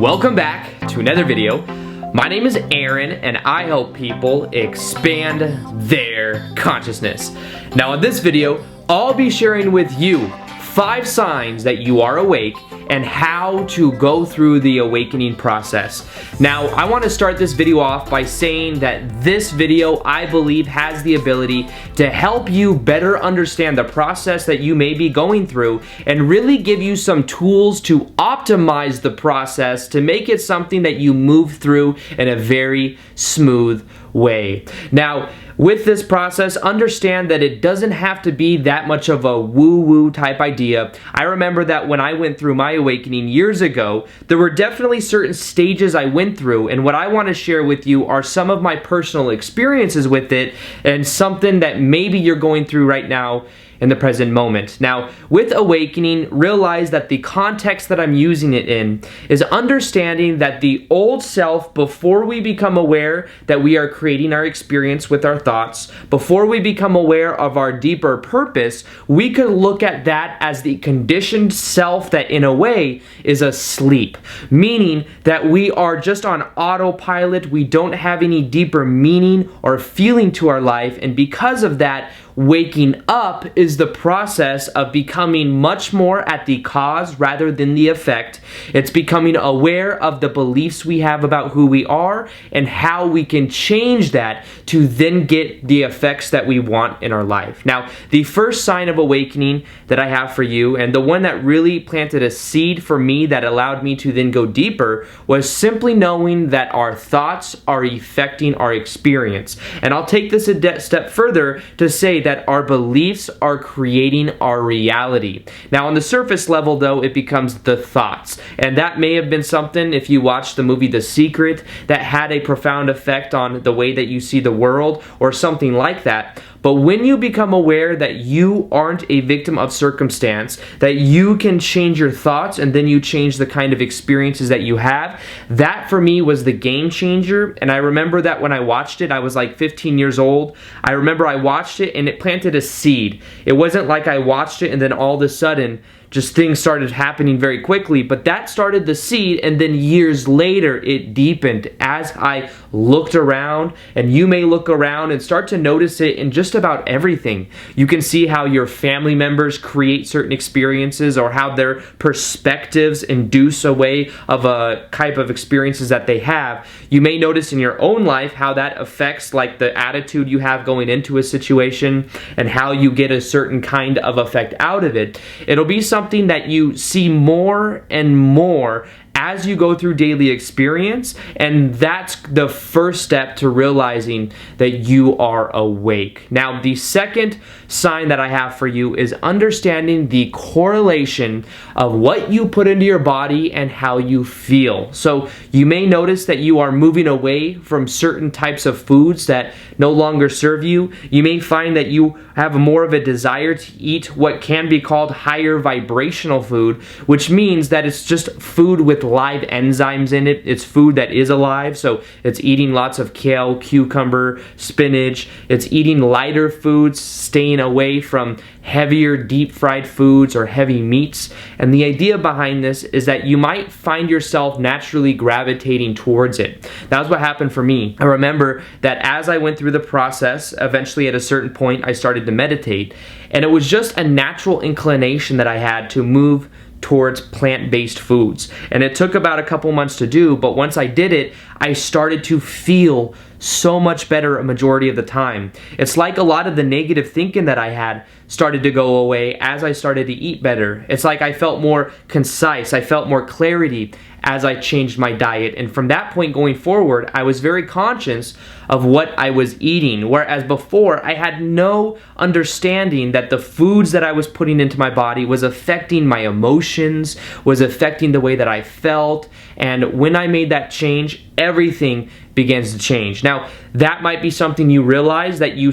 Welcome back to another video. My name is Aaron and I help people expand their consciousness. Now in this video, I'll be sharing with you 5 signs that you are awake and how to go through the awakening process. Now, I want to start this video off by saying that this video, I believe, has the ability to help you better understand the process that you may be going through and really give you some tools to optimize the process to make it something that you move through in a very smooth way. Now, with this process, understand that it doesn't have to be that much of a woo-woo type idea. I remember that when I went through my awakening years ago, there were definitely certain stages I went through, and what I want to share with you are some of my personal experiences with it and something that maybe you're going through right now in the present moment. Now, with awakening, realize that the context that I'm using it in is understanding that the old self, before we become aware that we are creating our experience with our thoughts, before we become aware of our deeper purpose, we could look at that as the conditioned self that in a way is asleep, meaning that we are just on autopilot, we don't have any deeper meaning or feeling to our life, and because of that, waking up is the process of becoming much more at the cause rather than the effect. It's becoming aware of the beliefs we have about who we are and how we can change that to then get the effects that we want in our life. Now, the first sign of awakening that I have for you, and the one that really planted a seed for me that allowed me to then go deeper, was simply knowing that our thoughts are affecting our experience. And I'll take this a step further to say that our beliefs are creating our reality. Now, on the surface level, though, it becomes the thoughts. And that may have been something, if you watched the movie The Secret, that had a profound effect on the way that you see the world or something like that. But when you become aware that you aren't a victim of circumstance, that you can change your thoughts and then you change the kind of experiences that you have, that for me was the game changer. And I remember that when I watched it, I was like 15 years old. I remember I watched it and it planted a seed. It wasn't like I watched it and then all of a sudden just things started happening very quickly, but that started the seed, and then years later it deepened as I looked around, and you may look around and start to notice it in just about everything. You can see how your family members create certain experiences or how their perspectives induce a way of a type of experiences that they have. You may notice in your own life how that affects like the attitude you have going into a situation and how you get a certain kind of effect out of it. It'll be something that you see more and more as you go through daily experience, and that's the first step to realizing that you are awake. Now, the second sign that I have for you is understanding the correlation of what you put into your body and how you feel. So you may notice that you are moving away from certain types of foods that no longer serve you. You may find that you have more of a desire to eat what can be called higher vibrational food, which means that it's just food with live enzymes in it. It's food that is alive, so it's eating lots of kale, cucumber, spinach. It's eating lighter foods, staying away from heavier deep fried foods or heavy meats. And the idea behind this is that you might find yourself naturally gravitating towards it. That was what happened for me. I remember that as I went through the process, eventually at a certain point I started to meditate, and it was just a natural inclination that I had to move towards plant-based foods. And it took about a couple months to do, but once I did it, I started to feel so much better a majority of the time. It's like a lot of the negative thinking that I had started to go away as I started to eat better. It's like I felt more concise, I felt more clarity as I changed my diet. And from that point going forward, I was very conscious of what I was eating, whereas before I had no understanding that the foods that I was putting into my body was affecting my emotions, was affecting the way that I felt. And when I made that change, everything begins to change. Now, that might be something you realize, that you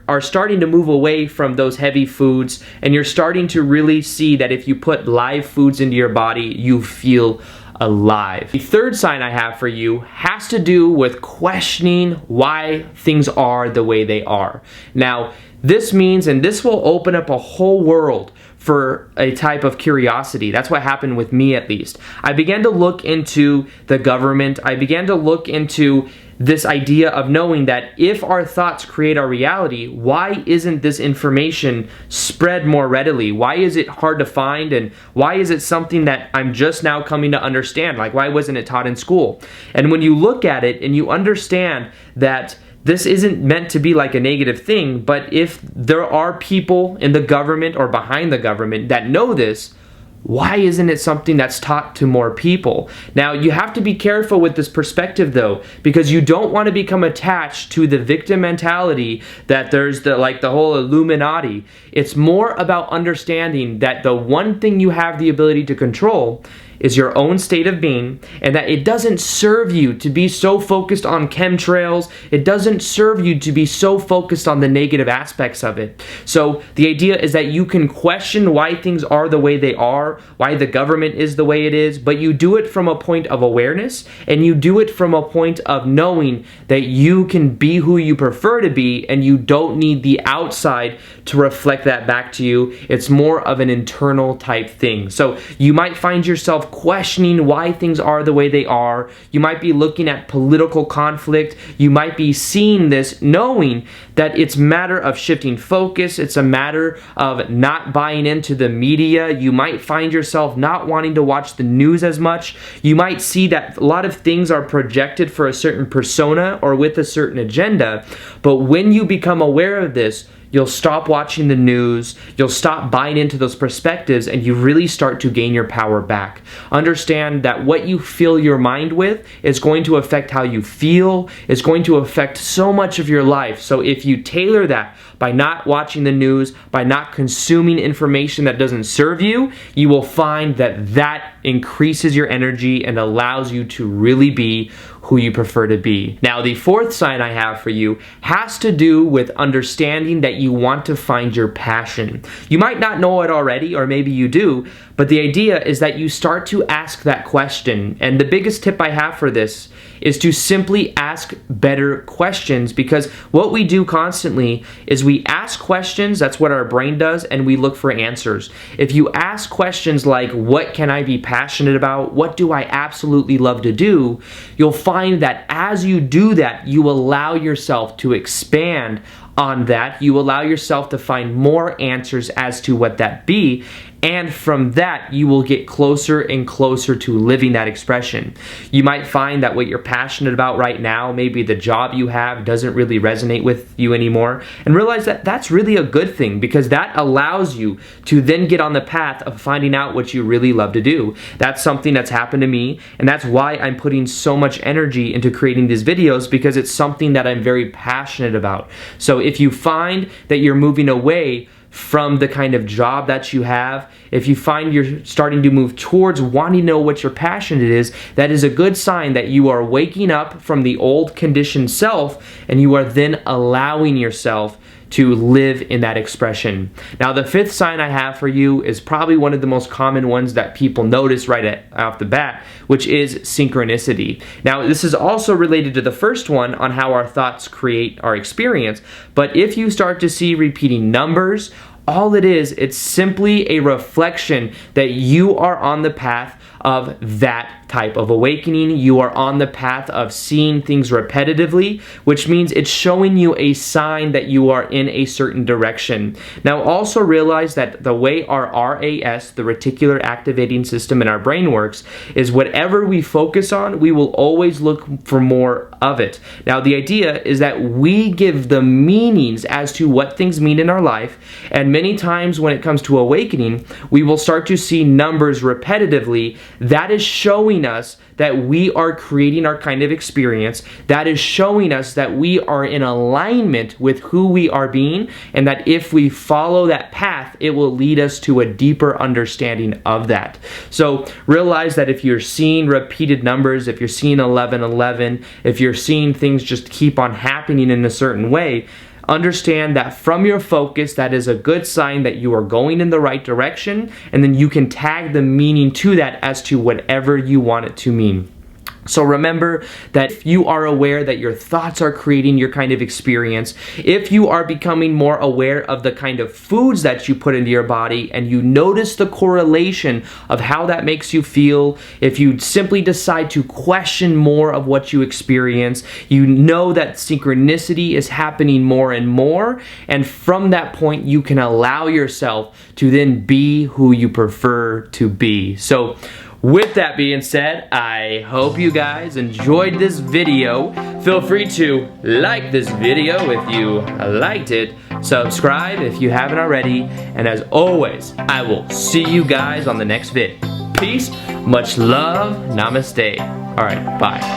are starting to move away from those heavy foods, and you're starting to really see that if you put live foods into your body, you feel alive. The third sign I have for you has to do with questioning why things are the way they are. Now, This means, and this will open up a whole world for a type of curiosity. That's what happened with me, at least. I began to look into the government. I began to look into this idea of knowing that if our thoughts create our reality, why isn't this information spread more readily? Why is it hard to find? And why is it something that I'm just now coming to understand? Like, why wasn't it taught in school? And when you look at it and you understand that this isn't meant to be like a negative thing, but if there are people in the government or behind the government that know this, why isn't it something that's taught to more people? Now, you have to be careful with this perspective, though, because you don't want to become attached to the victim mentality that there's the whole Illuminati. It's more about understanding that the one thing you have the ability to control is your own state of being, and that it doesn't serve you to be so focused on chemtrails. It doesn't serve you to be so focused on the negative aspects of it. So the idea is that you can question why things are the way they are, why the government is the way it is, but you do it from a point of awareness, and you do it from a point of knowing that you can be who you prefer to be, and you don't need the outside to reflect that back to you. It's more of an internal type thing. So you might find yourself questioning why things are the way they are. You might be looking at political conflict. You might be seeing this, knowing that it's a matter of shifting focus. It's a matter of not buying into the media. You might find yourself not wanting to watch the news as much. You might see that a lot of things are projected for a certain persona or with a certain agenda. But when you become aware of this, you'll stop watching the news, you'll stop buying into those perspectives, and you really start to gain your power back. Understand that what you fill your mind with is going to affect how you feel, it's going to affect so much of your life. So if you tailor that by not watching the news, by not consuming information that doesn't serve you, you will find that that increases your energy and allows you to really be who you prefer to be. Now, the fourth sign I have for you has to do with understanding that you want to find your passion. You might not know it already, or maybe you do, but the idea is that you start to ask that question. And the biggest tip I have for this is to simply ask better questions, because what we do constantly is we ask questions, that's what our brain does, and we look for answers. If you ask questions like, what can I be passionate about? What do I absolutely love to do? You'll find that as you do that, you allow yourself to expand on that. You allow yourself to find more answers as to what that be. And from that, you will get closer and closer to living that expression. You might find that what you're passionate about right now, maybe the job you have, doesn't really resonate with you anymore. And realize that that's really a good thing, because that allows you to then get on the path of finding out what you really love to do. That's something that's happened to me, and that's why I'm putting so much energy into creating these videos, because it's something that I'm very passionate about. So if you find that you're moving away from the kind of job that you have, if you find you're starting to move towards wanting to know what your passion is, that is a good sign that you are waking up from the old conditioned self, and you are then allowing yourself to live in that expression. Now, the fifth sign I have for you is probably one of the most common ones that people notice right off the bat, which is synchronicity. Now, this is also related to the first one on how our thoughts create our experience, but if you start to see repeating numbers, all it is, it's simply a reflection that you are on the path of that type of awakening. You are on the path of seeing things repetitively, which means it's showing you a sign that you are in a certain direction. Now, also realize that the way our RAS, the reticular activating system in our brain works, is whatever we focus on, we will always look for more of it. Now, the idea is that we give the meanings as to what things mean in our life, and many times when it comes to awakening, we will start to see numbers repetitively. That is showing us that we are creating our kind of experience. That is showing us that we are in alignment with who we are being, and that if we follow that path, it will lead us to a deeper understanding of that. So realize that if you're seeing repeated numbers, if you're seeing 1111, if you're seeing things just keep on happening in a certain way, understand that from your focus, that is a good sign that you are going in the right direction, and then you can tag the meaning to that as to whatever you want it to mean. So remember that if you are aware that your thoughts are creating your kind of experience, if you are becoming more aware of the kind of foods that you put into your body and you notice the correlation of how that makes you feel, if you simply decide to question more of what you experience, you know that synchronicity is happening more and more, and from that point you can allow yourself to then be who you prefer to be. So with that being said, I hope you guys enjoyed this video. Feel free to like this video if you liked it, subscribe if you haven't already, and as always, I will see you guys on the next vid. Peace, much love, namaste. Alright, bye.